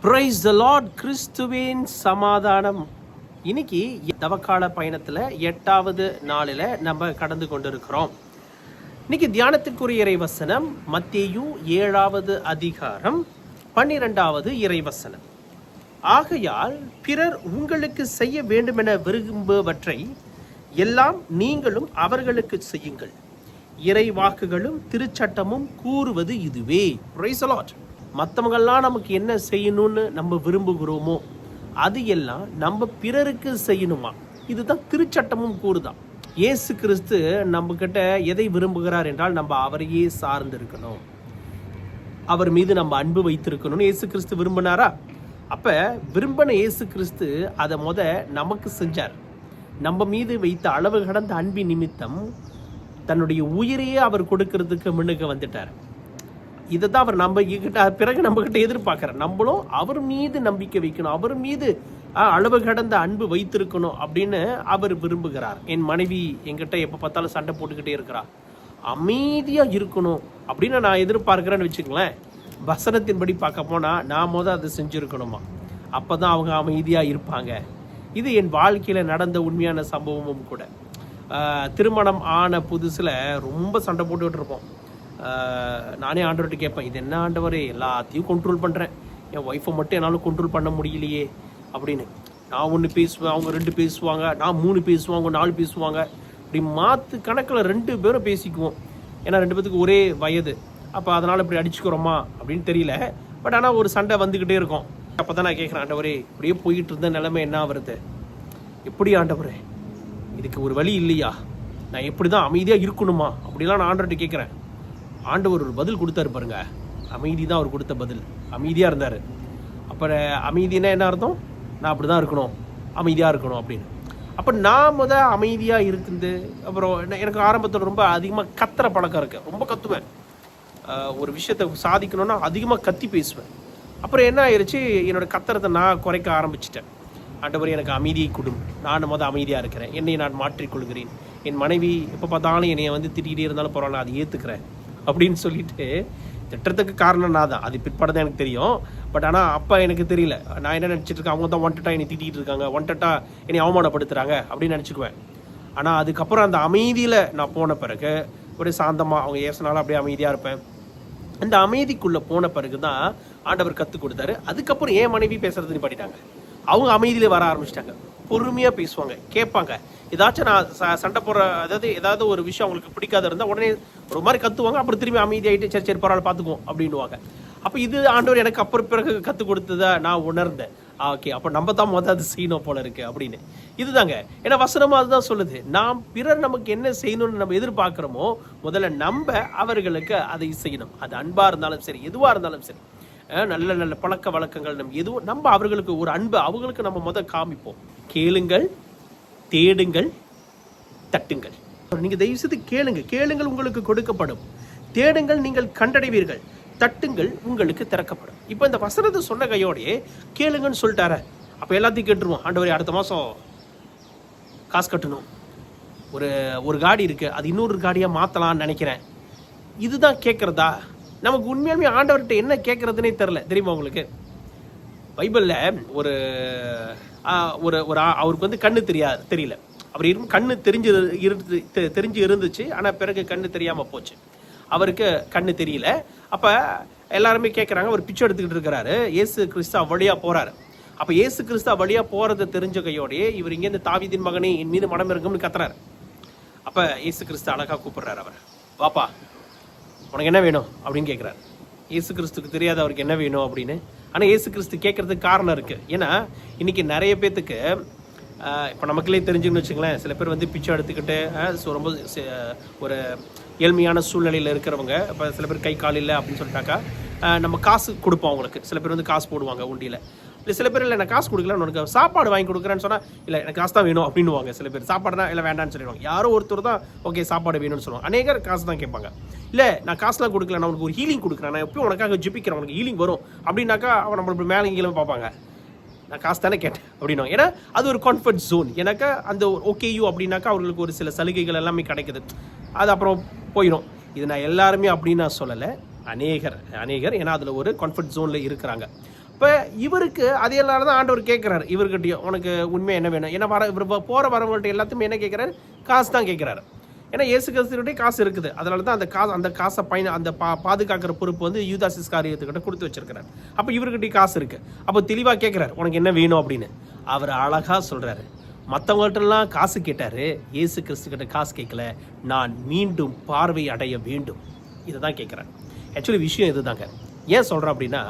Price the Lord. கிறிஸ்துவின் சமாதானம். இன்னைக்கு தவக்கால பயணத்தில் 8வது நாளில் நம்ம கடந்து கொண்டிருக்கிறோம். இன்னைக்கு தியானத்திற்குரிய இறைவசனம் மத்தேயு 7வது அதிகாரம் 12வது இறைவசனம். ஆகையால் பிறர் உங்களுக்கு செய்ய வேண்டுமென விரும்புவற்றை எல்லாம் நீங்களும் அவர்களுக்கு செய்யுங்கள். இறை வாக்குகளும் திருச்சட்டமும் கூறுவது இதுவே. Praise the lord. மற்றவங்கெல்லாம் நமக்கு என்ன செய்யணும்னு நம்ம விரும்புகிறோமோ அது எல்லாம் நம்ம பிறருக்கு செய்யணுமா. இதுதான் திருச்சட்டமும் கூறுதான். இயேசு கிறிஸ்து நம்ம கிட்ட எதை விரும்புகிறார் என்றால் நம்ம அவரையே சார்ந்து இருக்கணும், அவர் மீது நம்ம அன்பு வைத்திருக்கணும்னு இயேசு கிறிஸ்து விரும்பினாரா? அப்ப விரும்பின இயேசு கிறிஸ்து அதை நமக்கு செஞ்சார். நம்ம மீது வைத்த அளவு கடந்த அன்பின் நிமித்தம் தன்னுடைய உயிரையே அவர் கொடுக்கறதுக்கு முன்னுக்கு வந்துட்டார். இதை தான் அவர் பிறகு நம்ம கிட்ட எதிர்பார்க்கிறார். நம்மளும் அவர் மீது நம்பிக்கை வைக்கணும், அவர் மீது அளவு கடந்த அன்பு வைத்திருக்கணும் அப்படின்னு அவர் விரும்புகிறார். என் மனைவி என்கிட்ட எப்போ பார்த்தாலும் சண்டை போட்டுக்கிட்டே இருக்கிறா, அமைதியாக இருக்கணும் அப்படின்னு நான் எதிர்பார்க்கிறேன்னு வச்சுங்களேன். வசனத்தின்படி பார்க்க போனால் நான் அதை செஞ்சுருக்கணுமா, அப்போ தான் அவங்க அமைதியாக இருப்பாங்க. இது என் வாழ்க்கையில் நடந்த உண்மையான சம்பவமும் கூட. திருமணம் ஆன புதுசில் ரொம்ப சண்டை போட்டுக்கிட்டு இருப்போம். நானே ஆண்டவர்கிட்ட கேட்பேன், இது என்ன ஆண்டவரே, எல்லாத்தையும் கண்ட்ரோல் பண்ணுறேன், என் ஒய்ஃபை மட்டும் என்னால் கண்ட்ரோல் பண்ண முடியலையே அப்படின்னு. நான் 1 பேசுவேன், அவங்க 2 பேசுவாங்க, நான் 3 பேசுவாங்க, 4 பேசுவாங்க. இப்படி மாற்று கணக்கில் 2 பேரும் பேசிக்குவோம். ஏன்னா 2 பேத்துக்கு ஒரே வயது. அப்போ அதனால் இப்படி அடிச்சுக்கிறோமா அப்படின்னு தெரியல. பட் ஆனால் ஒரு சண்டை வந்துக்கிட்டே இருக்கும். அப்போ தான் நான் கேட்குறேன், ஆண்டவரே இப்படியே போயிட்டு இருந்த நிலைமை என்ன வருது, எப்படி ஆண்டவரே இதுக்கு ஒரு வழி இல்லையா, நான் எப்படி தான் அமைதியாக இருக்கணுமா அப்படிலாம் நான் ஆண்டவர்கிட்ட கேட்குறேன். ஆண்டவர் ஒரு பதில் கொடுத்தாரு பாருங்க, அமைதி தான் அவர் கொடுத்த பதில். அமைதியாக இருந்தார். அப்புறம் அமைதினா என்ன அர்த்தம், நான் அப்படி தான் இருக்கணும், அமைதியாக இருக்கணும் அப்படின்னு. அப்போ நான் அமைதியாக இருக்குது. அப்புறம் எனக்கு ஆரம்பத்தில் ரொம்ப அதிகமாக கத்துற பழக்கம் இருக்குது, ரொம்ப கத்துவேன். ஒரு விஷயத்தை சாதிக்கணும்னா அதிகமாக கத்தி பேசுவேன். அப்புறம் என்ன ஆயிடுச்சு, என்னோடய கத்துறதை நான் குறைக்க ஆரம்பிச்சிட்டேன். ஆண்டவர் எனக்கு அமைதியை கொடும், நான் அமைதியாக இருக்கிறேன், என்னை நான் மாற்றிக்கொள்கிறேன். என் மனைவி எப்போ பார்த்தாலும் என்னை திட்டிகிட்டே இருந்தாலும் பரவாயில்ல, அதை ஏற்றுக்கிறேன் அப்படின்னு சொல்லிட்டு திட்டத்துக்கு காரணம் நான் தான். அது பிற்பாடு தான் எனக்கு தெரியும். பட் ஆனால் அப்போ எனக்கு தெரியல. நான் என்ன நினச்சிட்டு இருக்கேன், அவங்க தான் ஒன்டட்டா என்னை திட்டிகிட்டு இருக்காங்க, ஒன்டட்டா என்னை அவமானப்படுத்துகிறாங்க அப்படின்னு நினச்சிக்குவேன். ஆனால் அதுக்கப்புறம் அந்த அமைதியில் நான் போன பிறகு ஒரு சாந்தமாக அவங்க ஏசினாலும் அப்படியே அமைதியாக இருப்பேன். அந்த அமைதிக்குள்ளே போன பிறகு தான் ஆண்டவர் கற்றுக் கொடுத்தாரு. அதுக்கப்புறம் என் மனைவி பேசுறதுன்னு பண்ணிட்டாங்க. அவங்க அமைதியில் வர ஆரம்பிச்சிட்டாங்க, பொறுமையாக பேசுவாங்க, கேட்பாங்க. ஏதாச்சும் நான் சண்டை போடுற, ஏதாவது ஒரு விஷயம் அவங்களுக்கு பிடிக்காத இருந்தால் உடனே ஒரு மாதிரி கத்துவாங்க. அப்புறம் திரும்பி அமைதியாகிட்டு சரி சரி பரவாயில்ல பார்த்துக்குவோம் அப்படின்வாங்க. அப்போ இது ஆண்டவர் எனக்கு அப்புறம் பிறகு கற்றுக் கொடுத்ததா நான் உணர்ந்தேன். ஓகே, அப்போ நம்ம தான் அது செய்யணும் போல இருக்கு அப்படின்னு. இதுதாங்க, ஏன்னா வசனமாக அதுதான் சொல்லுது. நாம் பிறர் நமக்கு என்ன செய்யணும்னு நம்ம எதிர்பார்க்குறோமோ முதல்ல நம்ம அவர்களுக்கு அதை செய்யணும். அது அன்பாக இருந்தாலும் சரி, எதுவாக இருந்தாலும் சரி, நல்ல நல்ல பழக்க வழக்கங்கள் நம்ம அவர்களுக்கு ஒரு அன்பு அவங்களுக்கு நம்ம காமிப்போம். கேளுங்கள், தேடுங்கள், தட்டுங்கள். நீங்க தயவு செய்து கேளுங்கள் உங்களுக்கு கொடுக்கப்படும், தேடுங்கள் நீங்கள் கண்டடைவீர்கள், தட்டுங்கள் உங்களுக்கு திறக்கப்படும். இப்போ இந்த வசனத்தை சொன்ன கையோடையே கேளுங்கன்னு சொல்லிட்டார. அப்போ எல்லாத்தையும் கேட்டுருவோம். ஆண்டவரே அடுத்த மாதம் காசு கட்டணும், ஒரு காடி இருக்கு, அது இன்னொரு காடியாக மாற்றலான்னு நினைக்கிறேன். இதுதான் கேட்குறதா? நமக்கு உண்மையாலுமே ஆண்டவர்கிட்ட என்ன கேட்குறதுனே தெரியுமா உங்களுக்கு? பைபிளில் ஒரு அவருக்கு கண்ணு தெரியல. அவர் கண்ணு தெரிஞ்சு இருந்துச்சு, ஆனால் பிறகு கண்ணு தெரியாமல் போச்சு. அவருக்கு கண்ணு தெரியல. அப்போ எல்லாருமே கேட்குறாங்க, அவர் பிச்சை எடுத்துக்கிட்டு இருக்கிறாரு. இயேசு கிறிஸ்து வழியாக போகிறாரு. அப்போ இயேசு கிறிஸ்து வழியாக போகிறத தெரிஞ்ச கையோடையே இவர் இங்கேருந்து தாவீதின் மகனே என் மீது மனம் இருக்கும்னு கத்துறாரு. அப்போ இயேசு கிறிஸ்து அழகாக கூப்பிடுறாரு, அவர் வாப்பா உனக்கு என்ன வேணும் அப்படின்னு கேட்குறாரு. இயேசு கிறிஸ்துக்கு தெரியாது அவருக்கு என்ன வேணும் அப்படின்னு. ஆனால் இயேசு கிறிஸ்து கேட்கறதுக்கு காரணம் இருக்குது. ஏன்னா இன்னைக்கு நிறைய பேத்துக்கு இப்போ நமக்குள்ளே தெரிஞ்சுன்னு வச்சுங்களேன், சில பேர் பிச்சை எடுத்துக்கிட்டு ரொம்ப ஒரு ஏழ்மையான சூழ்நிலையில் இருக்கிறவங்க. இப்போ சில பேர் கை கால் இல்லை அப்படின்னு சொல்லிட்டாக்கா நம்ம காசு கொடுப்போம் அவங்களுக்கு. சில பேர் காசு போடுவாங்க உண்டியில். இல்லை சில பேர் இல்லை நான் காசு கொடுக்கல, உனக்கு சாப்பாடு வாங்கி கொடுக்குறேன்னு சொன்னால் இல்லை எனக்கு காசு தான் வேணும் அப்படின்னுவாங்க. சில பேர் சாப்பாடு தான் இல்லை வேண்டான்னு சொல்லிடுவாங்க. யாரோ ஒருத்தர் தான் ஓகே சாப்பாடு வேணும்னு சொல்லுவாங்க. அநேகர் காசு தான் கேட்பாங்க. இல்லை நான் காசுலாம் கொடுக்கல, நான் உனக்கு ஒரு ஹீலிங் கொடுக்குறேன், நான் எப்பயும் உனக்காக ஜிபிக்கிறேன், உனக்கு ஹீலிங் வரும் அப்படின்னாக்கா அவன் நம்மளுக்கு மேலே கீழே பார்ப்பாங்க. நான் காசு தானே கேட்டேன் அப்படின்னா, ஏன்னா அது ஒரு கம்ஃபர்ட் ஜோன். எனக்கு அந்த ஓகேயூ அப்படின்னாக்கா அவர்களுக்கு ஒரு சில சலுகைகள் எல்லாமே கிடைக்குது, அது அப்புறம் போயிடும். இது நான் எல்லாருமே அப்படின்னு நான் சொல்லலை, அநேகர் ஏன்னா அதில் ஒரு கம்ஃபர்ட் ஜோனில் இருக்கிறாங்க. இப்போ இவருக்கு அதனால தான் ஆண்டவர் கேட்குறாரு இவர்கிட்டயும், உனக்கு உண்மை என்ன வேணும்? ஏன்னா இவர் போகிற வரவங்கள்ட்ட எல்லாத்தையுமே என்ன கேட்குறாரு? காசு தான் கேட்குறாரு. ஏன்னா இயேசு கிறிஸ்துக்கிட்டே காசு இருக்குது. அதனால தான் அந்த காசை அந்த பாதுகாக்கிற பொறுப்பு வந்து யூதாஸ் இஸ்காரியோத்துக்கிட்ட கொடுத்து வச்சிருக்கிறாரு. அப்போ இவர்கிட்ட காசு இருக்குது. அப்போ தெளிவாக கேட்குறாரு, உனக்கு என்ன வேணும் அப்படின்னு. அவர் அழகாக சொல்கிறாரு, மற்றவங்கள்ட்டெல்லாம் காசு கேட்டார், இயேசு கிறிஸ்துக்கிட்ட காசு கேட்கல, நான் மீண்டும் பார்வை அடைய வேண்டும். இதை தான் கேட்குறேன். ஆக்சுவலி விஷயம் இது தாங்க. ஏன் சொல்கிறேன் அப்படின்னா,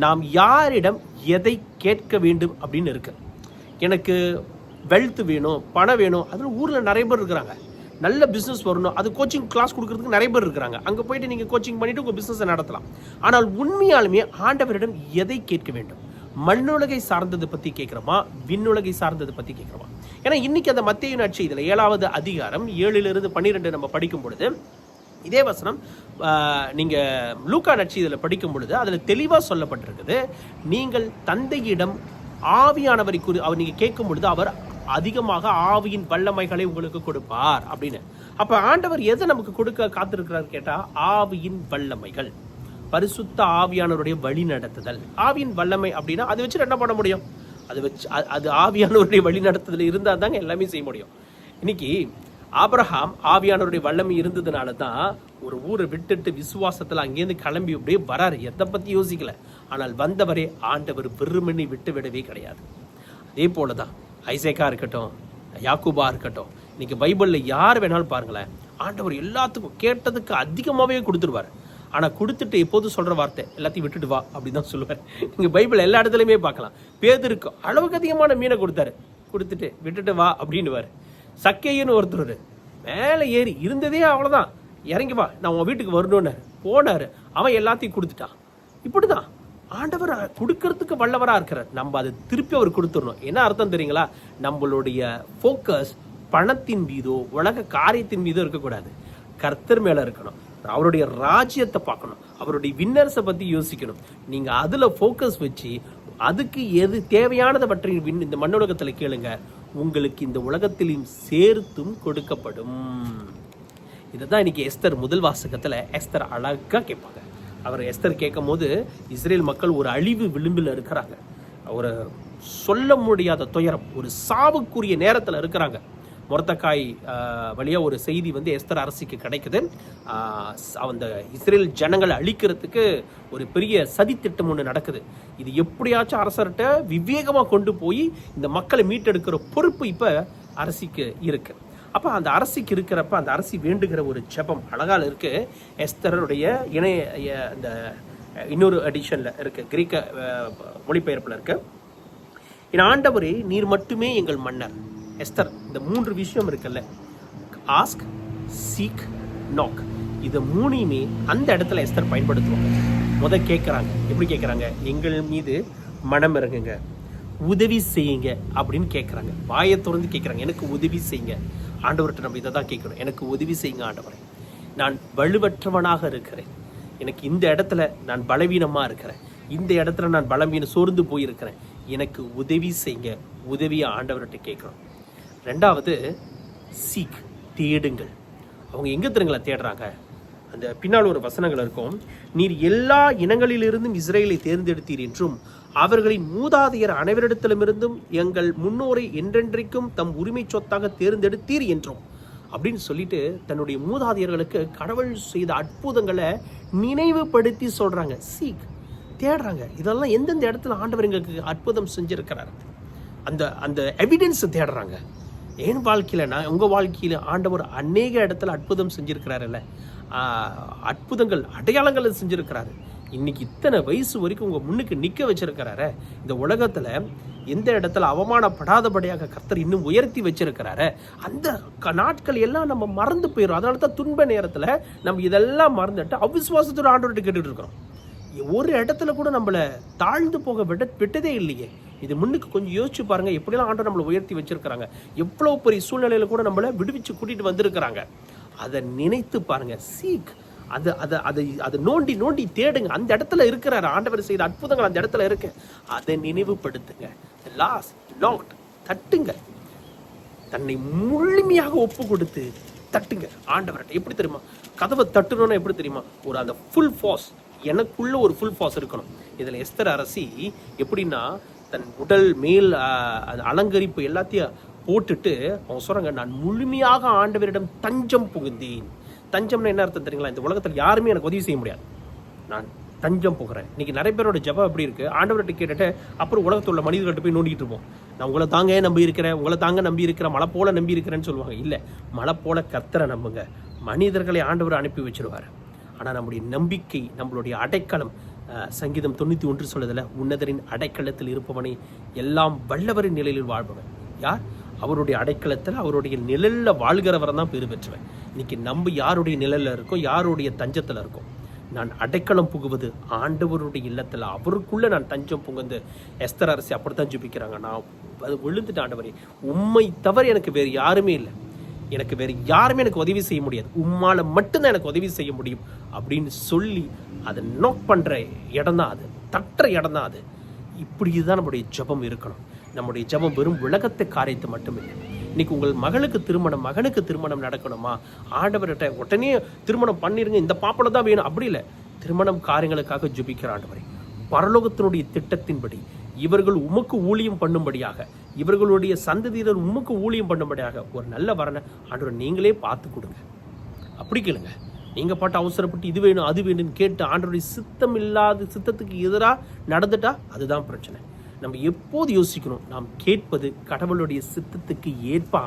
நாம் யாரிடம் எதை கேட்க வேண்டும் அப்படின்னு இருக்கு. எனக்கு வெல்த் வேணும், பணம் வேணும், அதில் ஊரில் நிறைய பேர் இருக்கிறாங்க. நல்ல பிஸ்னஸ் வரணும், அது கோச்சிங் கிளாஸ் கொடுக்கறதுக்கு நிறைய பேர் இருக்கிறாங்க. அங்கே போயிட்டு நீங்கள் கோச்சிங் பண்ணிவிட்டு உங்கள் பிஸ்னஸை நடத்தலாம். ஆனால் உண்மையாலுமே ஆண்டவரிடம் எதை கேட்க வேண்டும்? மண்ணுலகை சார்ந்ததை பற்றி கேட்குறோமா, விண்ணுலகை சார்ந்ததை பற்றி கேட்குறோமா? ஏன்னா இன்னைக்கு அந்த மத்தேயு நற்செய்தியில் 7வது அதிகாரம் 7-12 நம்ம படிக்கும் பொழுது, இதே வசனம் நீங்கள் லூக்கா நற்செய்தியில் படிக்கும் பொழுது அதில் தெளிவாக சொல்லப்பட்டிருக்குது, நீங்கள் தந்தையிடம் ஆவியானவரை அவர் நீங்கள் கேட்கும் பொழுது அவர் அதிகமாக ஆவியின் வல்லமைகளை உங்களுக்கு கொடுப்பார் அப்படின்னு. அப்போ ஆண்டவர் எதை நமக்கு கொடுக்க காத்திருக்கிறார் கேட்டால், ஆவியின் வல்லமைகள், பரிசுத்த ஆவியானவருடைய வழி நடத்துதல். ஆவியின் வல்லமை அப்படின்னா அதை வச்சு என்ன பண்ண முடியும்? அது ஆவியானவருடைய வழி நடத்துதல் இருந்தால் தாங்க எல்லாமே செய்ய முடியும். இன்னைக்கு ஆபிரகாம் ஆவியானவருடைய வல்லமை இருந்ததுனால தான் ஒரு ஊரை விட்டுட்டு விசுவாசத்தில் அங்கேருந்து கிளம்பி அப்படியே வராரு. எதை பற்றி யோசிக்கல. ஆனால் வந்தவரே ஆண்டவர் வெறுமனே விட்டு விடவே கிடையாது. அதே போல தான் ஐசேக்கா இருக்கட்டும், யாக்கூபா இருக்கட்டும், இன்னைக்கு பைபிளில் யார் வேணாலும் பாருங்களேன், ஆண்டவர் எல்லாத்துக்கும் கேட்டதுக்கு அதிகமாகவே கொடுத்துருவார். ஆனால் கொடுத்துட்டு எப்போதும் சொல்கிற வார்த்தை, எல்லாத்தையும் விட்டுட்டு வா அப்படின்னு தான் சொல்லுவார். நீங்கள் பைபிள் எல்லா இடத்துலையுமே பார்க்கலாம். பேதுருக்கு அளவுக்கு அதிகமான மீனை கொடுத்துட்டு விட்டுட்டு வா அப்படின்னுவார். சக்கையன்னு ஒருத்தர் மேலே ஏறி இருந்ததே அவ்வளோதான், இறங்கி வா நான் உன் வீட்டுக்கு வரணும்னு போனார். அவன் எல்லாத்தையும் கொடுத்துட்டான். இப்படி தான் ஆண்டவர் கொடுக்கறதுக்கு வல்லவராக இருக்கிறார். நம்ம அதை திருப்பி அவர் கொடுத்துடணும். என்ன அர்த்தம் தெரியுங்களா? நம்மளுடைய ஃபோக்கஸ் பணத்தின் மீதோ உலக காரியத்தின் மீதோ இருக்கக்கூடாது. கர்த்தர் மேலே இருக்கணும். அவருடைய ராஜ்யத்தை பார்க்கணும். அவருடைய வின்னர்ஸை பற்றி யோசிக்கணும். நீங்கள் அதில் ஃபோக்கஸ் வச்சு அதுக்கு எது தேவையானதை பற்றி இந்த மண்ணுலகத்தில் கேளுங்க, உங்களுக்கு இந்த உலகத்திலும் சேர்த்தும் கொடுக்கப்படும். இதை தான் இன்னைக்கு எஸ்தர் முதல் வாசகத்தில் எஸ்தர் அழகாக கேட்பாங்க. அவர் எஸ்தர் கேட்கும் போது இஸ்ரேல் மக்கள் ஒரு அழிவு விளிம்பில் இருக்கிறாங்க. ஒரு சொல்ல முடியாத துயரம், ஒரு சாவுக்குரிய நேரத்தில் இருக்கிறாங்க. மொர்தெகாய் வழியாக ஒரு செய்தி வந்து எஸ்தர் அரசிக்கு கிடைக்குது. அந்த இஸ்ரேல் ஜனங்களை அழிக்கிறதுக்கு ஒரு பெரிய சதி திட்டம் ஒன்று நடக்குது. இது எப்படியாச்சும் அரசர்கிட்ட விவேகமாக கொண்டு போய் இந்த மக்களை மீட்டெடுக்கிற பொறுப்பு இப்போ அரசிக்கு இருக்கு. அப்போ அந்த அரசிக்கு இருக்கிறப்ப அந்த அரசி வேண்டுகிற ஒரு ஜெபம் அழகால இருக்கு. எஸ்தருடைய இந்த இன்னொரு எடிஷனில் இருக்கு, கிரீக்க மொழிபெயர்ப்பில் இருக்கு. என் ஆண்டவரே, நீர் மட்டுமே எங்கள் மன்னர். எஸ்தர் இந்த 3 விஷயம் இருக்குல்ல, ஆஸ்க், சீக், நாக், இது 3யுமே அந்த இடத்துல எஸ்தர் பயன்படுத்துவாங்க. கேட்குறாங்க. எப்படி கேட்குறாங்க? எங்கள் மீது மனம் இறங்குங்க, உதவி செய்யுங்க அப்படின்னு கேட்குறாங்க. வாயை திறந்து கேட்குறாங்க, எனக்கு உதவி செய்யுங்க. ஆண்டவர்கிட்ட நம்ம இதை தான் கேட்கணும், எனக்கு உதவி செய்யுங்க ஆண்டவரே, நான் வலுவற்றவனாக இருக்கிறேன், எனக்கு இந்த இடத்துல நான் பலவீனமாக இருக்கிறேன், இந்த இடத்துல நான் பலவீனம் சோர்ந்து போயிருக்கிறேன், எனக்கு உதவி செய்யுங்க. உதவியை ஆண்டவர்கிட்ட கேட்குறோம். 2வது சீக், தேடுங்கள். அவங்க எங்கே தெரியுங்களா தேடுறாங்க? அந்த பின்னால் ஒரு வசனங்கள் இருக்கும், நீர் எல்லா இனங்களிலிருந்தும் இஸ்ரேலை தேர்ந்தெடுத்தீர் என்றும் அவர்களின் மூதாதையர் அனைவரிடத்திலுமிருந்தும் எங்கள் முன்னோரை என்றென்றைக்கும் தம் உரிமை சொத்தாக தேர்ந்தெடுத்தீர் என்றும் அப்படின்னு சொல்லிட்டு தன்னுடைய மூதாதையர்களுக்கு கடவுள் செய்த அற்புதங்களை நினைவுபடுத்தி சொல்றாங்க. சீக், தேடுறாங்க. இதெல்லாம் எந்தெந்த இடத்துல ஆண்டவர் எங்களுக்கு அற்புதம் செஞ்சிருக்கிறார், அந்த அந்த எவிடன்ஸ் தேடுறாங்க. என் வாழ்க்கையில், நான் உங்கள் வாழ்க்கையில் ஆண்டவர் அநேக இடத்துல அற்புதம் செஞ்சுருக்கிறாருல்ல, அற்புதங்கள் அடையாளங்களை செஞ்சுருக்கிறாரு. இன்னைக்கு இத்தனை வயசு வரைக்கும் உங்கள் முன்னுக்கு நிற்க வச்சிருக்கிறாரு. இந்த உலகத்தில் எந்த இடத்துல அவமானப்படாதபடியாக கர்த்தர் இன்னும் உயர்த்தி வச்சிருக்கிறாரு. அந்த நாட்கள் எல்லாம் நம்ம மறந்து போயிடும். அதனால தான் துன்ப நேரத்தில் நம்ம இதெல்லாம் மறந்துட்டு அவிசுவாசத்தோட ஆண்டவர்கிட்ட கேட்டுட்டு இருக்கிறோம். ஒரு இடத்துல கூட நம்மளை தாழ்ந்து போக விட்டதே இல்லையே. இது முன்னுக்கு கொஞ்சம் யோசிச்சு பாருங்க, எப்படிலாம் ஆண்டவர் நம்மளை உயர்த்தி வச்சிருக்கிறாங்க, எவ்வளோ பெரிய சூழ்நிலையில கூட நம்மளை விடுவிச்சு கூட்டிட்டு வந்திருக்கிறாங்க. அதை நினைத்து பாருங்க. சீக், அதை நோண்டி நோண்டி தேடுங்க. அந்த இடத்துல இருக்கிறாரு ஆண்டவர் செய்த அற்புதங்கள் அந்த இடத்துல இருக்கு. அதை நினைவுபடுத்துங்க. தட்டுங்க, தன்னை முழுமையாக ஒப்பு கொடுத்து தட்டுங்க ஆண்டவர்கிட்ட. எப்படி தெரியுமா? கதவை தட்டணும்னா எப்படி தெரியுமா? ஒரு அந்த ஃபுல் ஃபாஸ், எனக்குள்ள ஒரு ஃபுல் ஃபாஸ் இருக்கணும். இதில் எஸ்தர் அரசி எப்படின்னா தன் உடல் மேல் அலங்கரிப்பு எல்லாத்தையும் போட்டுட்டு அவங்க சொல்கிறாங்க, நான் முழுமையாக ஆண்டவரிடம் தஞ்சம் புகுந்தேன். தஞ்சம்னு என்ன அர்த்தம் தெரியுங்களா? இந்த உலகத்தில் யாருமே எனக்கு உதவி செய்ய முடியாது, நான் தஞ்சம் புகிறேன். இன்னைக்கு நிறைய பேரோட ஜபம் எப்படி இருக்குது, ஆண்டவர்கிட்ட கேட்டுட்டு அப்புறம் உலகத்தில் உள்ள மனிதர்கள்ட்ட போய் நோண்டிகிட்டு இருப்போம். நான் உங்களை தாங்க நம்பி இருக்கிறேன், உங்களை தாங்க நம்பி இருக்கிறேன், மழை போல நம்பி இருக்கிறேன்னு சொல்லுவாங்க. இல்லை, மழை போல கர்த்தரை நம்புங்க. மனிதர்களை ஆண்டவர் அனுப்பி வச்சிருவார். ஆனால் நம்முடைய நம்பிக்கை, நம்மளுடைய அடைக்கலம், சங்கீதம் 91 சொல்லுதில்ல, உன்னதரின் அடைக்கலத்தில் இருப்பவனை எல்லாம் வல்லவரின் நிலையில் வாழ்பவன் யார்? அவருடைய அடைக்கலத்தில் அவருடைய நிழலில் வாழ்கிறவரை தான் பெரு பெற்றுவேன். இன்னைக்கு நம்ம யாருடைய நிழலில் இருக்கோம், யாருடைய தஞ்சத்தில் இருக்கோம்? நான் அடைக்கலம் புகுவது ஆண்டவருடைய இல்லத்தில், அவருக்குள்ளே நான் தஞ்சம் புகுந்து. எஸ்தர் அரசி அப்படித்தான் ஜெபிக்கிறாங்க. நான் அது விழுந்துட்டு, ஆண்டவரே உம்மை தவிர எனக்கு வேறு யாருமே இல்லை, எனக்கு வேறு யாருமே எனக்கு உதவி செய்ய முடியாது, உம்மால மட்டும்தான் எனக்கு உதவி செய்ய முடியும் அப்படின்னு சொல்லி அதை நோக் பண்ணுற இடம் தான் அது, தட்டுற இடம் தான் அது. இப்படி தான் நம்முடைய ஜபம் இருக்கணும். நம்முடைய ஜபம் வெறும் உலகத்தை காரியத்தை மட்டுமில்லை. இன்னைக்கு உங்கள் மகளுக்கு திருமணம், மகனுக்கு திருமணம் நடக்கணுமா, ஆண்டவர்கிட்ட உடனே திருமணம் பண்ணிருங்க, இந்த பாப்பனை தான் வேணும் அப்படி இல்லை. திருமணம் காரியங்களுக்காக ஜெபிக்கிற ஆண்டவரே, பரலோகத்தினுடைய திட்டத்தின்படி இவர்கள் உமக்கு ஊழியம் பண்ணும்படியாக, இவர்களுடைய சந்ததியினர் உமக்கு ஊழியம் பண்ணும்படியாக ஒரு நல்ல வரனை ஆண்டவர் நீங்களே பார்த்து கொடுங்க. அப்படி கேளுங்க. நீங்கள் பாட்டு அவசரப்பட்டு இது வேணும் அது வேணும்னு கேட்டு ஆண்டவருடைய சித்தம் இல்லாத சித்தத்துக்கு எதிராக நடந்துட்டா அதுதான் பிரச்சனை. நம்ம எப்போது யோசிக்கணும், நாம் கேட்பது கடவுளுடைய சித்தத்துக்கு ஏற்ப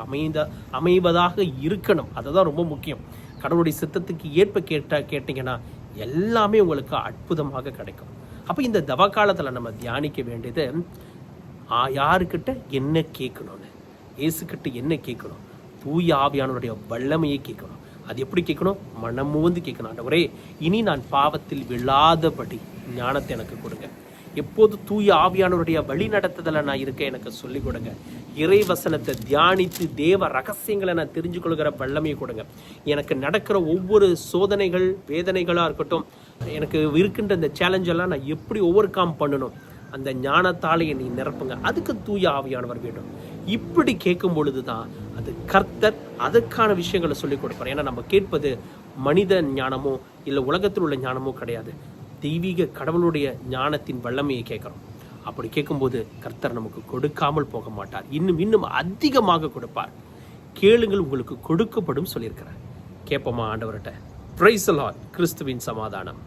அமைவதாக இருக்கணும். அதுதான் ரொம்ப முக்கியம். கடவுளுடைய சித்தத்துக்கு ஏற்ப கேட்டீங்கன்னா எல்லாமே உங்களுக்கு அற்புதமாக கிடைக்கும். அப்போ இந்த தவக்காலத்தில் நம்ம தியானிக்க வேண்டியது, யாருக்கிட்ட என்ன கேட்கணும்னு, இயேசுக்கிட்ட என்ன கேட்கணும், தூய ஆவியானவருடைய வல்லமையை கேட்கணும். அது எப்படி கேட்கணும்? மனமுவந்து கேட்கணும். ஆண்டவரே, இனி நான் பாவத்தில் விழாதபடி ஞானத்தை எனக்கு கொடுங்க. எப்போது தூய ஆவியானவருடைய வழி நடத்துதலை நான் இருக்க எனக்கு சொல்லிக் கொடுங்க. இறை வசனத்தை தியானித்து தேவ ரகசியங்களை நான் தெரிஞ்சு கொள்கிற வல்லமையை கொடுங்க. எனக்கு நடக்கிற ஒவ்வொரு சோதனைகள் வேதனைகளாக இருக்கட்டும், எனக்கு இருக்கின்ற இந்த சேலஞ்செல்லாம் நான் எப்படி ஓவர் கம் பண்ணணும், அந்த ஞானத்தாலே என்னை நிரப்புங்க. அதுக்கு தூய ஆவியானவர் வேண்டும். இப்படி கேட்கும் பொழுது தான் அது கர்த்தர் அதற்கான விஷயங்களை சொல்லிக் கொடுப்பார். ஏன்னா நம்ம கேட்பது மனித ஞானமோ இல்லை உலகத்தில் உள்ள ஞானமோ கிடையாது, தெய்வீக கடவுளுடைய ஞானத்தின் வல்லமையை கேட்குறோம். அப்படி கேட்கும்போது கர்த்தர் நமக்கு கொடுக்காமல் போக மாட்டார், இன்னும் இன்னும் அதிகமாக கொடுப்பார். கேளுங்கள் உங்களுக்கு கொடுக்கப்படும் சொல்லியிருக்கிறார். கேட்போமா ஆண்டவர்கிட்ட? Price the Lord. கிறிஸ்துவின் சமாதானம்.